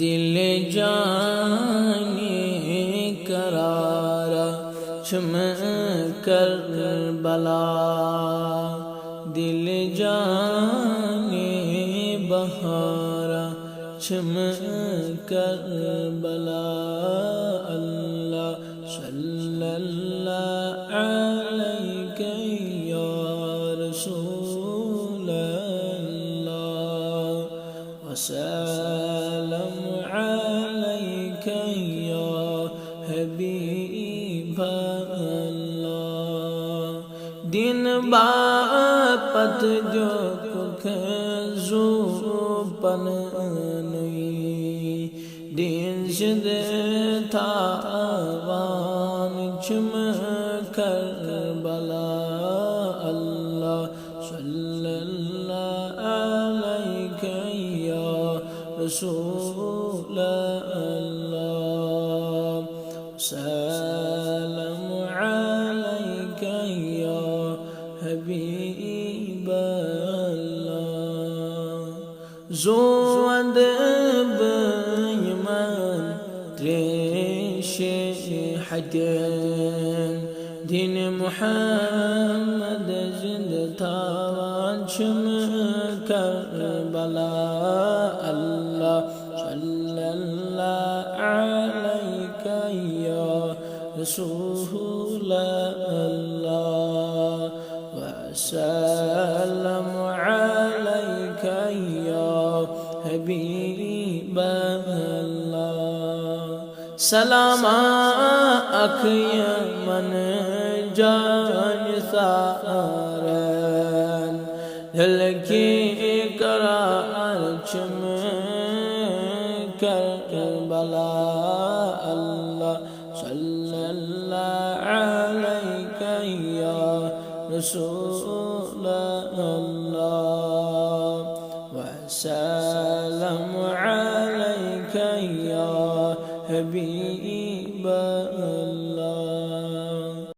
दिल जाने करारा चम करबला, दिल जाने बहारा चम करबला। अल्लाह सल्लल्लाहु अलैहि या रसूल अल्लाह वसल्लम अलैका या हबीब अल्लाह। दिन बापत जो कुख ज़ूपन नुई, दिन जिद थावान चम करबला। अल्लाह सल्लल्लाहु अलैका या रसूल अल्लाह सल्लम अलैका या हबीब अल्लाह। ज़ो अदब यमन त्रेशे हदन, दिन मुहम्मद जिंद थावान चम करबला। अल्लाह सल्लल्लाहु अलैका या रसूल अल्लाह वसल्लम अलैका या हबीब अल्लाह। सलाम अख यमन जान सारन, दिल की करार चम करबला। अल्लाह सल्लल्लाहु अलैका या रसूल अल्लाह वसल्लम अलैका या हबीब अल्लाह।